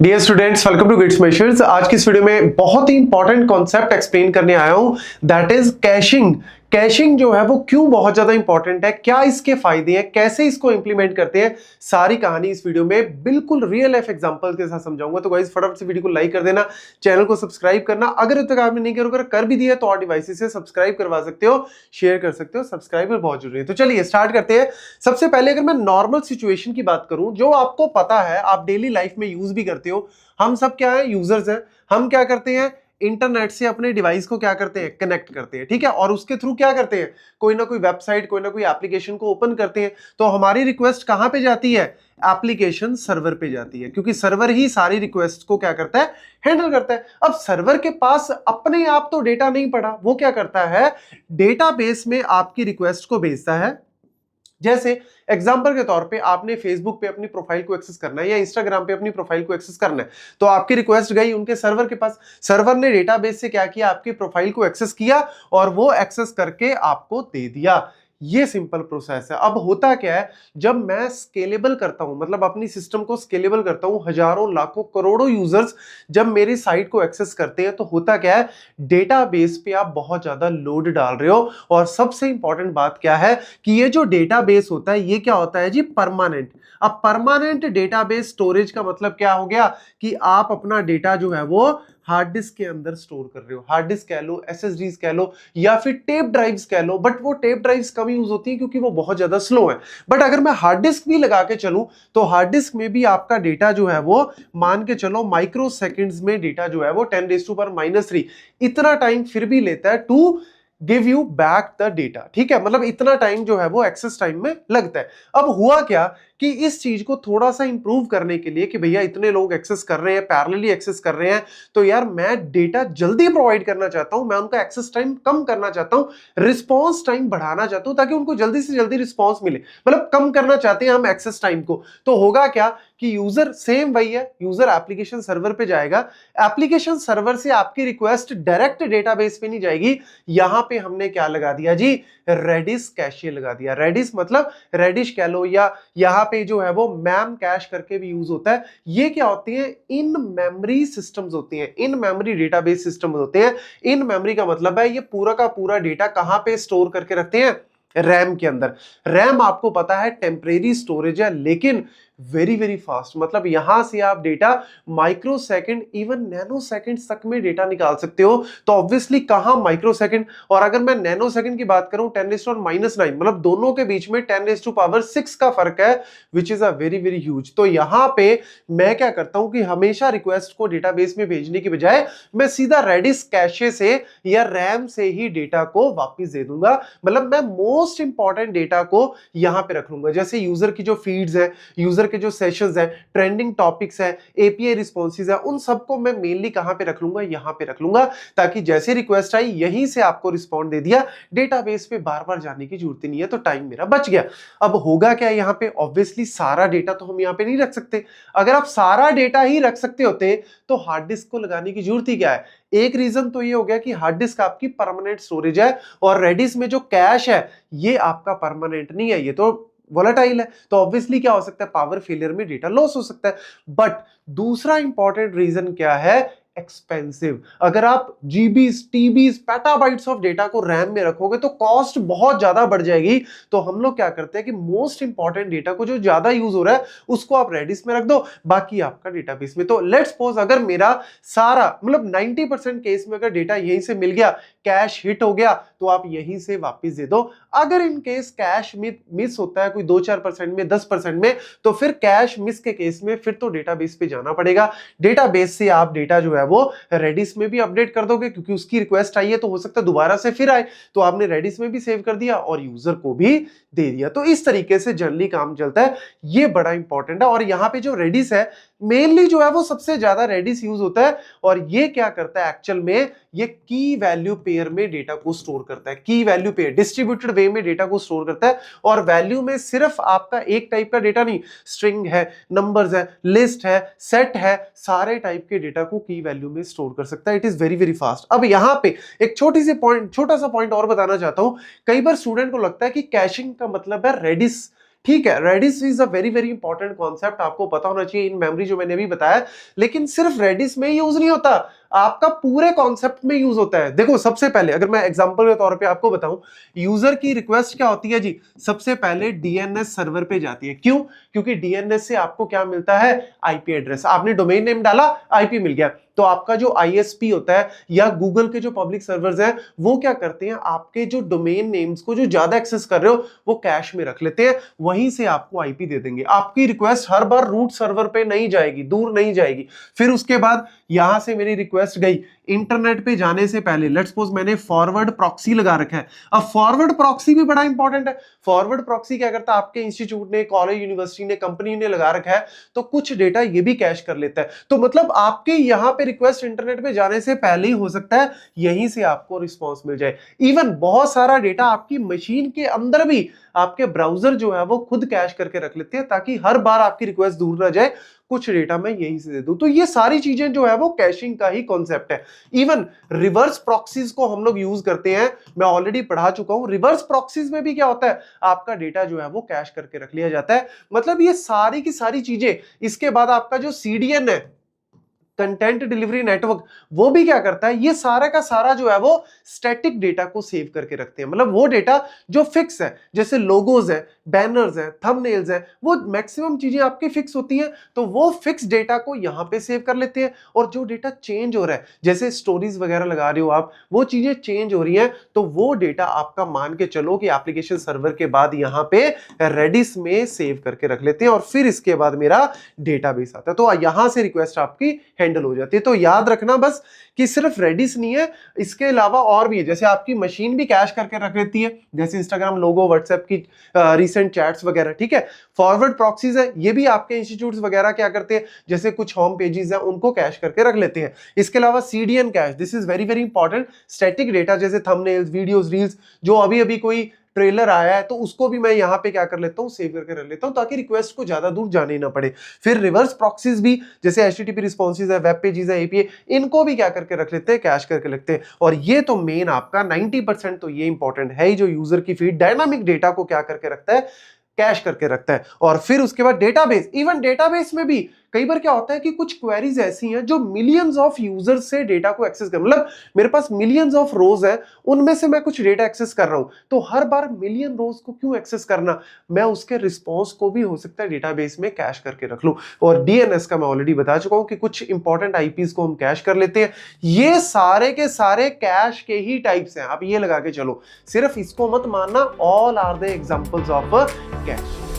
Dear students, welcome to गिट्स measures. आज की इस वीडियो में बहुत ही इंपॉर्टेंट कॉन्सेप्ट एक्सप्लेन करने आया हूं, दैट इज कैशिंग। कैशिंग जो है वो क्यों बहुत ज्यादा इंपॉर्टेंट है, क्या इसके फायदे हैं, कैसे इसको इंप्लीमेंट करते हैं, सारी कहानी इस वीडियो में बिल्कुल रियल लाइफ एग्जांपल के साथ समझाऊंगा। तो गाइस फटाफट से वीडियो को लाइक कर देना, चैनल को सब्सक्राइब करना, अगर अब तक आपने नहीं किया, कर भी दिया तो और डिवाइसेस से सब्सक्राइब करवा सकते हो, शेयर कर सकते हो। सब्सक्राइबर बहुत जरूरी है। तो चलिए स्टार्ट करते हैं। सबसे पहले अगर मैं नॉर्मल सिचुएशन की बात करूं, जो आपको पता है, आप डेली लाइफ में यूज भी करते हो। हम सब क्या है, यूजर्स हैं। हम क्या करते हैं, इंटरनेट से अपने डिवाइस को क्या करते हैं, कनेक्ट करते हैं, ठीक है। और उसके थ्रू क्या करते हैं, कोई ना कोई वेबसाइट, कोई ना कोई एप्लीकेशन को ओपन करते हैं। तो हमारी रिक्वेस्ट कहां पे जाती है, एप्लीकेशन सर्वर पे जाती है, क्योंकि सर्वर ही सारी रिक्वेस्ट को क्या करता है, हैंडल करता है। अब सर्वर के पास अपने आप तो डेटा नहीं पड़ा, वो क्या करता है, डेटाबेस में आपकी रिक्वेस्ट को भेजता है। जैसे एग्जांपल के तौर पे आपने फेसबुक पे अपनी प्रोफाइल को एक्सेस करना है या इंस्टाग्राम पे अपनी प्रोफाइल को एक्सेस करना है, तो आपकी रिक्वेस्ट गई उनके सर्वर के पास। सर्वर ने डेटाबेस से क्या किया, आपकी प्रोफाइल को एक्सेस किया और वो एक्सेस करके आपको दे दिया। ये सिंपल प्रोसेस है। अब होता क्या है, जब मैं स्केलेबल करता हूं, मतलब अपनी सिस्टम को स्केलेबल करता हूं, हजारों लाखों करोड़ों यूजर्स जब मेरी साइट को एक्सेस करते हैं, तो होता क्या है, डेटाबेस पे आप बहुत ज्यादा लोड डाल रहे हो। और सबसे इंपॉर्टेंट बात क्या है कि ये जो डेटाबेस होता है, ये क्या होता है जी, परमानेंट। अब परमानेंट डेटाबेस स्टोरेज का मतलब क्या हो गया कि आप अपना डेटा जो है वो हार्ड डिस्क के अंदर स्टोर कर रहे हो। हार्ड डिस्क कह लो, एसएसडीज कह लो, या फिर टेप ड्राइव्स कह लो, बट वो टेप ड्राइव्स कम यूज होती है क्योंकि वो बहुत ज्यादा स्लो है। बट अगर मैं हार्ड डिस्क भी लगा के चलूं, तो हार्ड डिस्क में भी आपका डेटा जो है वो, मान के चलो माइक्रो सेकंड्स में डेटा जो है वो 10⁻³ इतना टाइम फिर भी लेता है to give you back the data, ठीक है। मतलब इतना टाइम जो है वो एक्सेस टाइम में लगता है। अब हुआ क्या कि इस चीज को थोड़ा सा इंप्रूव करने के लिए कि भैया इतने लोग एक्सेस कर रहे हैं, पैरेलली एक्सेस कर रहे हैं, तो यार मैं डेटा जल्दी प्रोवाइड करना चाहता हूं, मैं उनका एक्सेस टाइम कम करना चाहता हूं, रिस्पांस टाइम बढ़ाना चाहता हूं, ताकि उनको जल्दी से जल्दी रिस्पांस मिले। मतलब कम करना चाहते हैं हम एक्सेस टाइम को। तो होगा क्या कि यूजर सेम वही है, यूजर एप्लीकेशन सर्वर पे जाएगा, एप्लीकेशन सर्वर से आपकी रिक्वेस्ट डायरेक्ट डेटाबेस पे नहीं जाएगी। यहां पे हमने क्या लगा दिया जी, रेडिस कैशे लगा दिया। रेडिस मतलब रेडिश कह लो, या यहां पे जो है वो मैम कैश करके भी यूज होता है। ये क्या होती है, इन मेमोरी सिस्टम्स होती हैं, इन मेमोरी डेटाबेस सिस्टम होते हैं। इन मेमोरी का मतलब है ये पूरा का पूरा डेटा कहां पे स्टोर करके रखते हैं, रैम के अंदर। रैम आपको पता है टेम्परेरी स्टोरेज है, लेकिन वेरी वेरी फास्ट। मतलब यहां से आप data micro second, even nano second तक में डेटा निकाल सकते हो। तो ऑब्वियसली कहां माइक्रो सेकंड, और अगर मैं नैनो सेकंड की बात करूं 10⁻⁹, मतलब दोनों के बीच में 10⁻⁶ का फर्क है, which is a very very huge. तो यहां पे मैं क्या करता हूं कि हमेशा रिक्वेस्ट को डेटाबेस में भेजने की बजाय मैं सीधा रेडिस कैशे से या रैम से ही डेटा को वापस दे दूंगा। मतलब मैं मोस्ट इंपॉर्टेंट डेटा को यहां पे रख लूंगा। जैसे यूजर की जो फीड्स है, यूजर के जो सेशंस है, ट्रेंडिंग टॉपिक्स है, एपीआई रिस्पॉन्सेज है, उन सबको मैं मेनली कहां पे रख लूंगा, यहां पे रख लूंगा, ताकि जैसे रिक्वेस्ट आई यहीं से आपको रिस्पॉन्ड दे दिया, डेटाबेस पे बार बार जाने की जरूरत नहीं है, तो टाइम मेरा बच गया। अब होगा क्या यहां पे, ऑब्वियसली सारा डेटा तो हम यहां पे नहीं रख सकते। अगर आप सारा डेटा ही रख सकते होते तो हार्ड डिस्क को लगाने की जरूरत ही क्या है। एक रीजन तो ये हो गया कि हार्ड डिस्क आपकी परमानेंट स्टोरेज है, और रेडिस में जो कैश है ये आपका परमानेंट नहीं है, ये तो वोलेटाइल है। तो ऑब्वियसली क्या हो सकता है, पावर फेलियर में डेटा लॉस हो सकता है। बट दूसरा इंपॉर्टेंट रीजन क्या है, एक्सपेंसिव। अगर आप जीबीज, टीबीज, पेटाबाइट्स ऑफ डेटा को रैम में रखोगे तो कॉस्ट बहुत ज्यादा बढ़ जाएगी। तो हम लोग क्या करते हैं कि मोस्ट इंपॉर्टेंट डेटा को जो ज्यादा यूज हो रहा है उसको आप रेडिस में रख दो, बाकी आपका डेटाबेस में। तो लेट्स सपोज अगर मेरा सारा, मतलब 90% केस में अगर डेटा यहीं से मिल गया, कैश हिट हो गया, तो आप यहीं से वापस दे दो। अगर इन केस कैश मिस होता है कोई 2-4% में, 10% में, तो फिर कैश मिस के केस में फिर तो डेटाबेस पे जाना पड़ेगा। डेटाबेस से आप डेटा जो है वो रेडिस में भी अपडेट कर दोगे, क्योंकि उसकी रिक्वेस्ट आई है तो हो सकता है दोबारा से फिर आए, तो आपने रेडिस में भी सेव कर दिया और यूजर को भी दे दिया। तो इस तरीके से जनरली काम चलता है। ये बड़ा इंपॉर्टेंट है। और यहां पे जो रेडिस है, मेनली जो है वो सबसे ज्यादा रेडिस यूज होता है। और ये क्या करता है एक्चुअल में, ये की वैल्यू पेयर में डेटा को स्टोर करता है। की वैल्यू पेयर डिस्ट्रीब्यूटेड वे में डेटा को स्टोर करता है। और वैल्यू में सिर्फ आपका एक टाइप का डेटा नहीं, स्ट्रिंग है, नंबर्स है, लिस्ट है, सेट है, सारे टाइप के डेटा को की वैल्यू में स्टोर कर सकता है। It is very very fast. अब यहां पे एक छोटा सा पॉइंट और बताना चाहता हूं। कई बार स्टूडेंट को लगता है कि कैशिंग का मतलब है रेडिस ठीक है, Redis is a very very important concept, आपको पता होना चाहिए इन मेमोरी जो मैंने भी बताया, लेकिन सिर्फ रेडिस में यूज नहीं होता, आपका पूरे कॉन्सेप्ट में यूज होता है। देखो सबसे पहले अगर मैं एग्जांपल के तौर पे आपको बताऊं, यूजर की रिक्वेस्ट क्या होती है जी, सबसे पहले डीएनएस सर्वर पे जाती है। क्यों? क्योंकि डीएनएस से आपको क्या मिलता है, आईपी एड्रेस। आपने डोमेन नेम डाला, आईपी मिल गया, तो आपका जो आईएसपी होता है या गूगल के जो पब्लिक सर्वर्स हैं वो क्या करते हैं, आपके जो डोमेन नेम्स को जो ज्यादा एक्सेस कर रहे हो वो कैश में रख लेते हैं, वहीं से आपको आईपी दे देंगे। आपकी रिक्वेस्ट हर बार रूट सर्वर पे नहीं जाएगी, दूर नहीं जाएगी। फिर उसके बाद यहां से मेरी रिक्वेस्ट गई इंटरनेट पे जाने से पहले, लेट्स सपोज मैंने फॉरवर्ड प्रॉक्सी लगा रखा है। अब फॉरवर्ड प्रॉक्सी भी बड़ा इंपॉर्टेंट है। फॉरवर्ड प्रॉक्सी क्या करता है, आपके इंस्टीट्यूट ने, कॉलेज, यूनिवर्सिटी ने, कंपनी ने लगा रखा है, तो कुछ डेटा ये भी कैश कर लेता है। तो मतलब आपके यहां पे रिक्वेस्ट इंटरनेट पे जाने से पहले ही हो सकता है यहीं से आपको रिस्पॉन्स मिल जाए। इवन बहुत सारा डेटा आपकी मशीन के अंदर भी आपके ब्राउजर जो है वो खुद कैश करके रख लेते हैं, ताकि हर बार आपकी रिक्वेस्ट दूर ना जाए, कुछ डेटा मैं यहीं से दे दूं। तो ये सारी चीजें जो है वो कैशिंग का ही कॉन्सेप्ट है। इवन रिवर्स प्रॉक्सीज को हम लोग यूज करते हैं, मैं ऑलरेडी पढ़ा चुका हूं। रिवर्स प्रॉक्सीज में भी क्या होता है, आपका डेटा जो है वो कैश करके रख लिया जाता है। मतलब ये सारी की सारी चीजें, इसके बाद आपका जो सीडीएन है, कंटेंट डिलीवरी नेटवर्क, वो भी क्या करता है, ये सारा का सारा जो है वो स्टैटिक डेटा को सेव करके रखते हैं। मतलब वो डेटा जो फिक्स है, जैसे लोगोज है, बैनर्स है, थंबनेल्स है, वो मैक्सिमम चीजें आपकी फिक्स होती हैं, तो वो फिक्स डेटा को यहां पे सेव कर लेते हैं। और जो डेटा चेंज हो रहा है, जैसे स्टोरीज वगैरह लगा रहे हो आप, वो चीजें चेंज हो रही हैं, तो वो डेटा आपका मान के चलो कि एप्लीकेशन सर्वर के बाद यहां पे रेडिस में सेव करके रख लेते हैं, और फिर इसके बाद मेरा डेटाबेस आता है, तो यहां से रिक्वेस्ट आपकी हैंडल हो जाती है। तो याद रखना बस कि सिर्फ रेडिस नहीं है, इसके अलावा और भी है। जैसे आपकी मशीन भी कैश करके रख लेती है, जैसे इंस्टाग्राम लोगो, व्हाट्सएप की रीसेंट चैट्स वगैरह, ठीक है। फॉरवर्ड प्रॉक्सीज है, ये भी आपके इंस्टीट्यूट्स वगैरह क्या करते हैं, जैसे कुछ होम पेजेस हैं उनको कैश करके रख लेते हैं। इसके अलावा CDN cash, this is very very important. Static data जैसे थंबनेल्स, वीडियोस, रील्स, जो अभी अभी कोई ट्रेलर आया है तो उसको भी मैं यहां पे क्या कर लेता हूं, सेव करके रख लेता हूं, ताकि रिक्वेस्ट को ज्यादा दूर जाने ना पड़े। फिर रिवर्स प्रॉक्सीज भी, जैसे एचटीटीपी रिस्पॉन्सेज है, वेब पेजेस है, एपीए, इनको भी क्या करके रख लेते हैं, कैश करके रखते हैं। और ये तो मेन आपका 90% तो ये इंपॉर्टेंट है ही, जो यूजर की फीड डायनामिक डेटा को क्या करके रखता है, कैश करके रखता है। और फिर उसके बाद डेटाबेस, इवन डेटाबेस में भी कई बार क्या होता है कि कुछ क्वेरीज ऐसी हैं जो मिलियंस ऑफ यूजर्स से डेटा को एक्सेस कर, मतलब मेरे पास मिलियंस ऑफ रोज है, उनमें से मैं कुछ डेटा एक्सेस कर रहा हूं, तो हर बार मिलियन रोज को क्यों एक्सेस करना, मैं उसके रिस्पॉन्स को भी हो सकता है डेटाबेस में कैश करके रख लूं। और डीएनएस का मैं ऑलरेडी बता चुका हूं कि कुछ इंपॉर्टेंट आईपीज को हम कैश कर लेते हैं। ये सारे के सारे कैश के ही टाइप्स हैं, आप ये लगा के चलो, सिर्फ इसको मत मानना, all are the examples of cash.